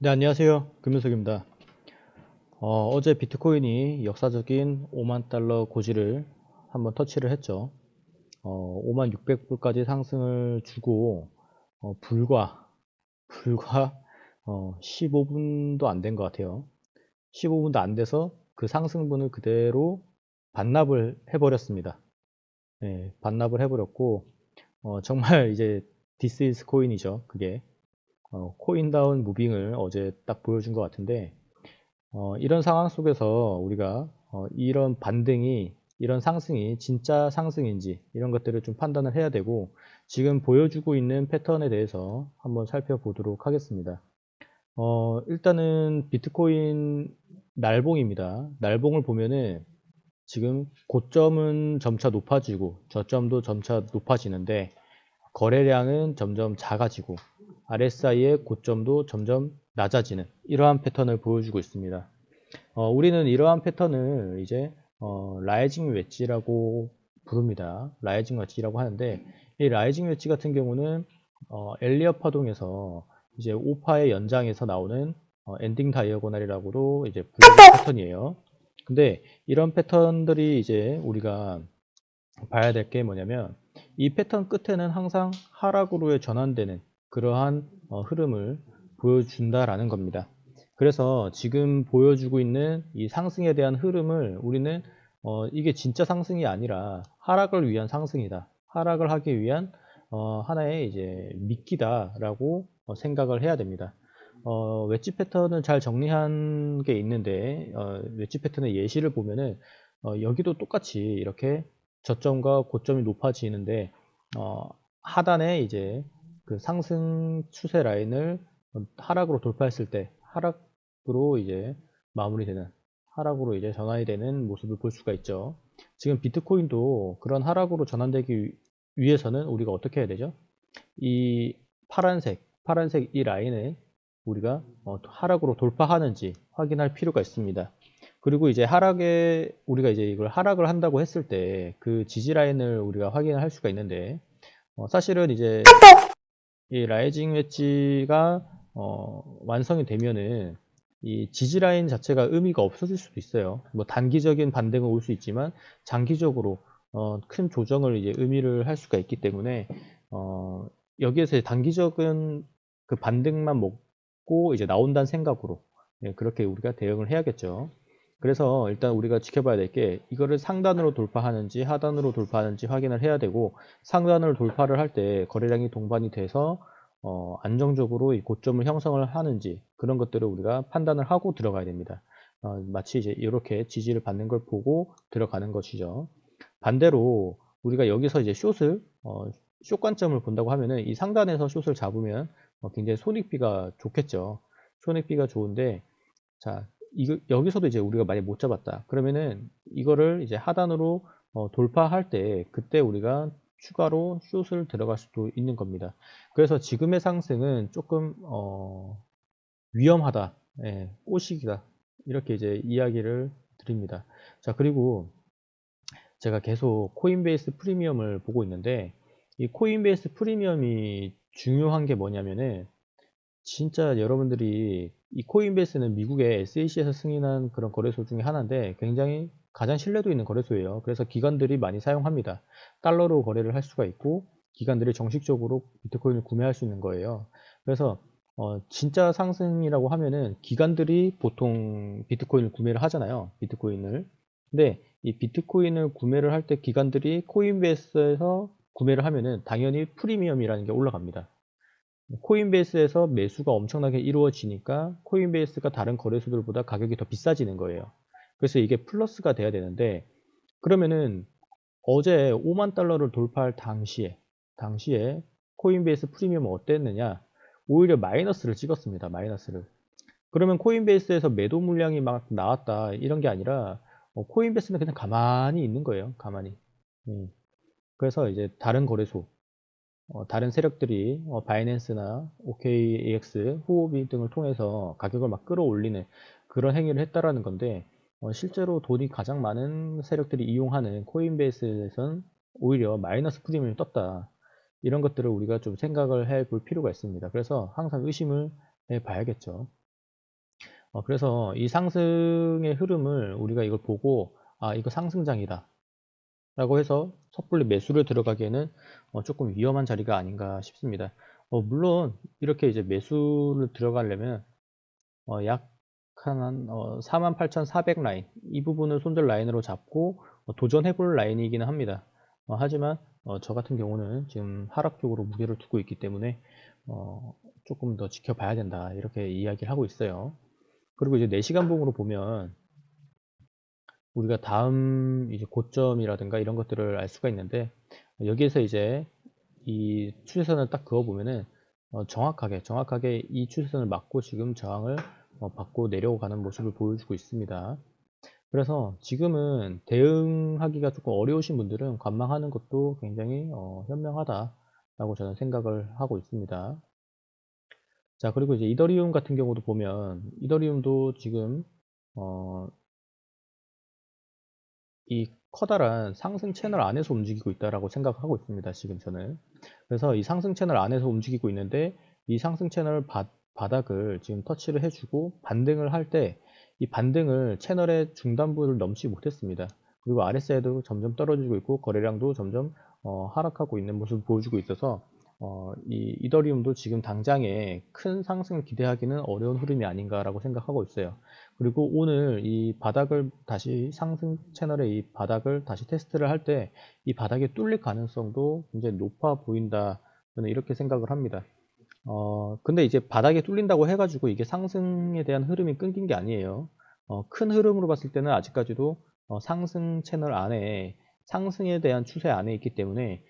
네, 안녕하세요. 금윤석입니다. 어제 비트코인이 역사적인 5만 달러 고지를 한번 터치를 했죠. 5만 600불까지 상승을 주고, 불과 15분도 안 된 것 같아요. 15분도 안 돼서 그 상승분을 그대로 반납을 해버렸습니다. 네, 반납을 해버렸고, 정말 이제 This is 코인이죠. 그게. 코인다운 무빙을 어제 딱 보여준 것 같은데, 이런 상황 속에서 우리가 이런 반등이, 이런 상승이 진짜 상승인지 이런 것들을 좀 판단을 해야 되고, 지금 보여주고 있는 패턴에 대해서 한번 살펴보도록 하겠습니다. 일단은 비트코인 날봉입니다. 날봉을 보면은 지금 고점은 점차 높아지고 저점도 점차 높아지는데, 거래량은 점점 작아지고 RSI의 고점도 점점 낮아지는 이러한 패턴을 보여주고 있습니다. 우리는 이러한 패턴을 이제 라이징 웨지라고 부릅니다. 라이징 웨지라고 하는데, 이 라이징 웨지 같은 경우는 엘리엇 파동에서 이제 5파의 연장에서 나오는 엔딩 다이어고널이라고도 이제 불리는 패턴이에요. 근데 이런 패턴들이 이제 우리가 봐야 될 게 뭐냐면, 이 패턴 끝에는 항상 하락으로의 전환되는 그러한 흐름을 보여준다라는 겁니다. 그래서 지금 보여주고 있는 이 상승에 대한 흐름을 우리는 이게 진짜 상승이 아니라 하락을 위한 상승이다. 하락을 하기 위한 하나의 이제 미끼다라고 생각을 해야 됩니다. 웨지 패턴을 잘 정리한 게 있는데, 웨지 패턴의 예시를 보면은 여기도 똑같이 이렇게 저점과 고점이 높아지는데, 하단에 이제 그 상승 추세 라인을 하락으로 돌파했을 때 하락으로 이제 마무리되는, 하락으로 이제 전환이 되는 모습을 볼 수가 있죠. 지금 비트코인도 그런 하락으로 전환되기 위해서는 우리가 어떻게 해야 되죠? 이 파란색 이 라인을 우리가 하락으로 돌파하는지 확인할 필요가 있습니다. 그리고 이제 우리가 이제 이걸 하락을 한다고 했을 때 그 지지 라인을 우리가 확인을 할 수가 있는데, 사실은 이제 이 라이징 웨지가 완성이 되면은 이 지지 라인 자체가 의미가 없어질 수도 있어요. 뭐 단기적인 반등은 올 수 있지만 장기적으로 큰 조정을 이제 의미를 할 수가 있기 때문에, 어, 여기에서 단기적인 그 반등만 먹고 이제 나온다는 생각으로, 그렇게 우리가 대응을 해야겠죠. 그래서 일단 우리가 지켜봐야 될 게, 이거를 상단으로 돌파하는지 하단으로 돌파하는지 확인을 해야 되고, 상단을 돌파를 할 때 거래량이 동반이 돼서 안정적으로 이 고점을 형성을 하는지, 그런 것들을 우리가 판단을 하고 들어가야 됩니다. 마치 이제 이렇게 지지를 받는 걸 보고 들어가는 것이죠. 반대로 우리가 여기서 이제 숏 관점을 본다고 하면은, 이 상단에서 숏을 잡으면 굉장히 손익비가 좋겠죠. 손익비가 좋은데, 자, 여기서도 이제 우리가 많이 못 잡았다. 그러면은 이거를 이제 하단으로 돌파할 때, 그때 우리가 추가로 숏을 들어갈 수도 있는 겁니다. 그래서 지금의 상승은 조금 위험하다, 꼬시기다, 이렇게 이제 이야기를 드립니다. 자, 그리고 제가 계속 코인베이스 프리미엄을 보고 있는데, 이 코인베이스 프리미엄이 중요한 게 뭐냐면은, 진짜 여러분들이 이 코인베이스는 미국의 SEC에서 승인한 그런 거래소 중에 하나인데, 굉장히 가장 신뢰도 있는 거래소예요. 그래서 기관들이 많이 사용합니다. 달러로 거래를 할 수가 있고, 기관들이 정식적으로 비트코인을 구매할 수 있는 거예요. 그래서 진짜 상승이라고 하면은 기관들이 보통 비트코인을 구매를 하잖아요. 비트코인을. 근데 이 비트코인을 구매를 할 때 기관들이 코인베이스에서 구매를 하면은 당연히 프리미엄이라는 게 올라갑니다. 코인베이스에서 매수가 엄청나게 이루어지니까 코인베이스가 다른 거래소들보다 가격이 더 비싸지는 거예요. 그래서 이게 플러스가 돼야 되는데, 그러면은 어제 5만 달러를 돌파할 당시에 코인베이스 프리미엄은 어땠느냐? 오히려 마이너스를 찍었습니다. 마이너스를. 그러면 코인베이스에서 매도 물량이 막 나왔다, 이런 게 아니라 코인베이스는 그냥 가만히 있는 거예요. 가만히. 음. 그래서 이제 다른 세력들이 바이낸스나 OKEX, 후오비 등을 통해서 가격을 막 끌어올리는 그런 행위를 했다라는 건데, 실제로 돈이 가장 많은 세력들이 이용하는 코인베이스에선 오히려 마이너스 프리미엄이 떴다. 이런 것들을 우리가 좀 생각을 해 볼 필요가 있습니다. 그래서 항상 의심을 해 봐야겠죠. 그래서 이 상승의 흐름을 우리가 이걸 보고 이거 상승장이다 라고 해서 섣불리 매수를 들어가기에는 조금 위험한 자리가 아닌가 싶습니다. 물론 이렇게 이제 매수를 들어가려면 약 한 48,400 라인 이 부분을 손절 라인으로 잡고 도전해 볼 라인이기는 합니다. 하지만 저 같은 경우는 지금 하락 쪽으로 무게를 두고 있기 때문에 조금 더 지켜봐야 된다 이렇게 이야기를 하고 있어요. 그리고 이제 4시간 봉으로 보면 우리가 다음 이제 고점이라든가 이런 것들을 알 수가 있는데, 여기에서 이제 이 추세선을 딱 그어 보면은 정확하게 이 추세선을 맞고 지금 저항을 받고 내려가는 모습을 보여주고 있습니다. 그래서 지금은 대응하기가 조금 어려우신 분들은 관망하는 것도 굉장히 현명하다라고 저는 생각을 하고 있습니다. 자, 그리고 이제 이더리움 같은 경우도 보면 이더리움도 지금 이 커다란 상승 채널 안에서 움직이고 있다라고 생각하고 있습니다. 지금 저는. 그래서 이 상승 채널 안에서 움직이고 있는데, 이 상승 채널 바닥을 지금 터치를 해주고 반등을 할 때 이 반등을 채널의 중단부를 넘지 못했습니다. 그리고 RSI도 점점 떨어지고 있고 거래량도 점점 하락하고 있는 모습을 보여주고 있어서 이 이더리움도 지금 당장에 큰 상승을 기대하기는 어려운 흐름이 아닌가라고 생각하고 있어요. 그리고 오늘 이 바닥을 다시 상승 채널의 이 바닥을 다시 테스트를 할 때 이 바닥이 뚫릴 가능성도 굉장히 높아 보인다. 저는 이렇게 생각을 합니다. 근데 이제 바닥에 뚫린다고 해가지고 이게 상승에 대한 흐름이 끊긴 게 아니에요. 큰 흐름으로 봤을 때는 아직까지도 상승 채널 안에 상승에 대한 추세 안에 있기 때문에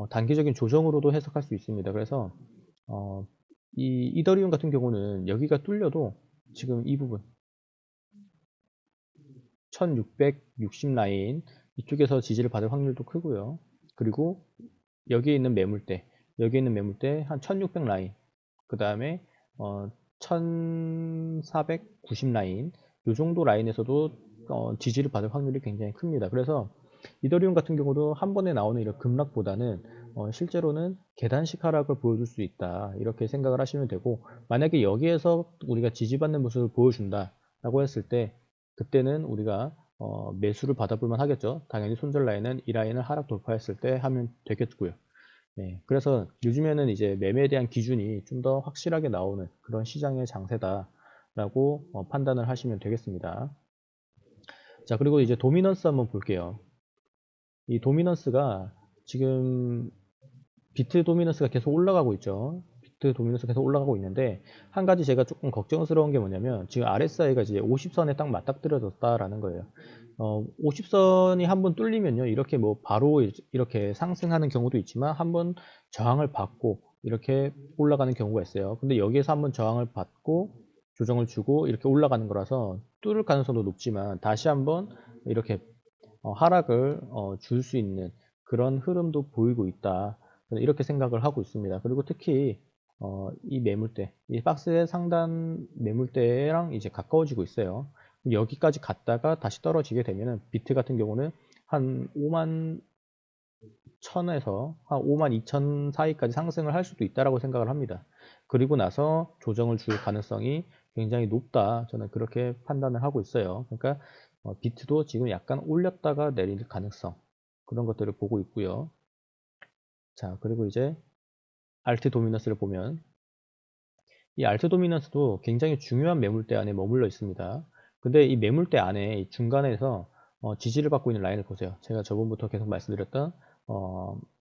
단기적인 조정으로도 해석할 수 있습니다. 그래서 이 이더리움 같은 경우는 여기가 뚫려도 지금 이 부분 1660 라인 이쪽에서 지지를 받을 확률도 크고요. 그리고 여기에 있는 매물대 한 1600 라인, 그 다음에 1490 라인, 이 정도 라인에서도 지지를 받을 확률이 굉장히 큽니다. 그래서 이더리움 같은 경우도 한 번에 나오는 이런 급락보다는 실제로는 계단식 하락을 보여줄 수 있다 이렇게 생각을 하시면 되고, 만약에 여기에서 우리가 지지받는 모습을 보여준다 라고 했을 때 그때는 우리가 매수를 받아볼 만 하겠죠. 당연히 손절 라인은 이 라인을 하락 돌파했을 때 하면 되겠고요. 네, 그래서 요즘에는 이제 매매에 대한 기준이 좀 더 확실하게 나오는 그런 시장의 장세다라고 판단을 하시면 되겠습니다. 자, 그리고 이제 도미넌스 한번 볼게요. 이 도미넌스가 지금 비트 도미넌스가 계속 올라가고 있죠. 비트 도미넌스가 계속 올라가고 있는데, 한 가지 제가 조금 걱정스러운 게 뭐냐면 지금 RSI가 이제 50선에 딱 맞닥뜨려졌다라는 거예요. 50선이 한번 뚫리면요, 이렇게 뭐 바로 이렇게 상승하는 경우도 있지만 한번 저항을 받고 이렇게 올라가는 경우가 있어요. 근데 여기에서 한번 저항을 받고 조정을 주고 이렇게 올라가는 거라서 뚫을 가능성도 높지만 다시 한번 이렇게 하락을 줄 수 있는 그런 흐름도 보이고 있다. 저는 이렇게 생각을 하고 있습니다. 그리고 특히 이 매물대, 이 박스의 상단 매물대랑 이제 가까워지고 있어요. 여기까지 갔다가 다시 떨어지게 되면은 비트 같은 경우는 한 5만 1000에서 한 5만 2천 사이까지 상승을 할 수도 있다라고 생각을 합니다. 그리고 나서 조정을 줄 가능성이 굉장히 높다. 저는 그렇게 판단을 하고 있어요. 그러니까 비트도 지금 약간 올렸다가 내릴 가능성, 그런 것들을 보고 있고요. 자, 그리고 이제 알트 도미넌스를 보면 이 알트 도미넌스도 굉장히 중요한 매물대 안에 머물러 있습니다. 근데 이 매물대 안에 이 중간에서 지지를 받고 있는 라인을 보세요. 제가 저번부터 계속 말씀드렸던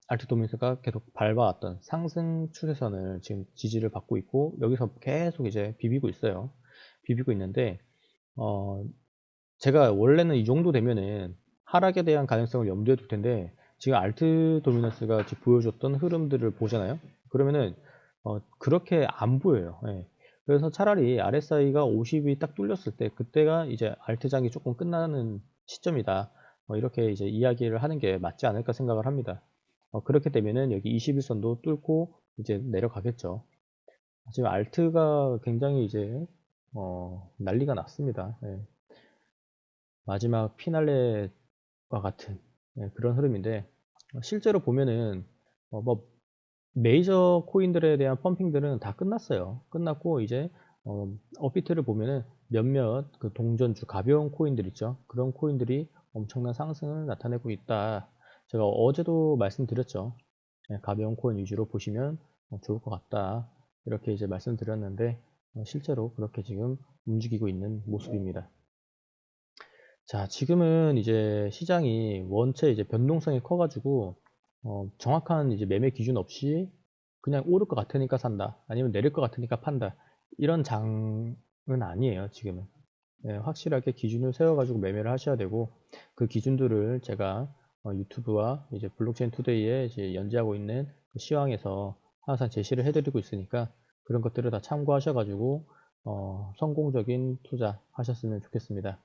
알트 도미넌스가 계속 밟아왔던 상승 추세선을 지금 지지를 받고 있고, 여기서 계속 이제 비비고 있어요. 비비고 있는데 제가 원래는 이 정도 되면은 하락에 대한 가능성을 염두에 둘 텐데, 지금 알트 도미넌스가 지금 보여줬던 흐름들을 보잖아요. 그러면은 그렇게 안 보여요. 예. 그래서 차라리 RSI가 50이 딱 뚫렸을 때 그때가 이제 알트장이 조금 끝나는 시점이다. 이렇게 이제 이야기를 하는 게 맞지 않을까 생각을 합니다. 그렇게 되면은 여기 21선도 뚫고 이제 내려가겠죠. 지금 알트가 굉장히 이제 난리가 났습니다. 예. 마지막 피날레와 같은 그런 흐름인데, 실제로 보면은 뭐 메이저 코인들에 대한 펌핑들은 다 끝났어요. 끝났고 이제 업비트를 보면은 몇몇 그 동전주 가벼운 코인들 있죠. 그런 코인들이 엄청난 상승을 나타내고 있다. 제가 어제도 말씀드렸죠. 가벼운 코인 위주로 보시면 좋을 것 같다. 이렇게 이제 말씀드렸는데 실제로 그렇게 지금 움직이고 있는 모습입니다. 자, 지금은 이제 시장이 원체 이제 변동성이 커가지고 정확한 이제 매매 기준 없이 그냥 오를 것 같으니까 산다, 아니면 내릴 것 같으니까 판다, 이런 장은 아니에요. 지금은 확실하게 기준을 세워가지고 매매를 하셔야 되고, 그 기준들을 제가 유튜브와 이제 블록체인 투데이에 이제 연재하고 있는 그 시황에서 항상 제시를 해드리고 있으니까 그런 것들을 다 참고하셔가지고 성공적인 투자 하셨으면 좋겠습니다.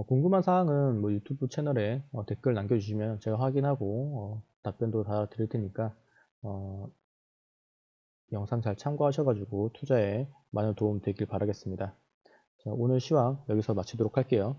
궁금한 사항은 뭐 유튜브 채널에 댓글 남겨주시면 제가 확인하고 답변도 다 드릴 테니까 어, 영상 잘 참고하셔가지고 투자에 많은 도움 되길 바라겠습니다. 자, 오늘 시황 여기서 마치도록 할게요.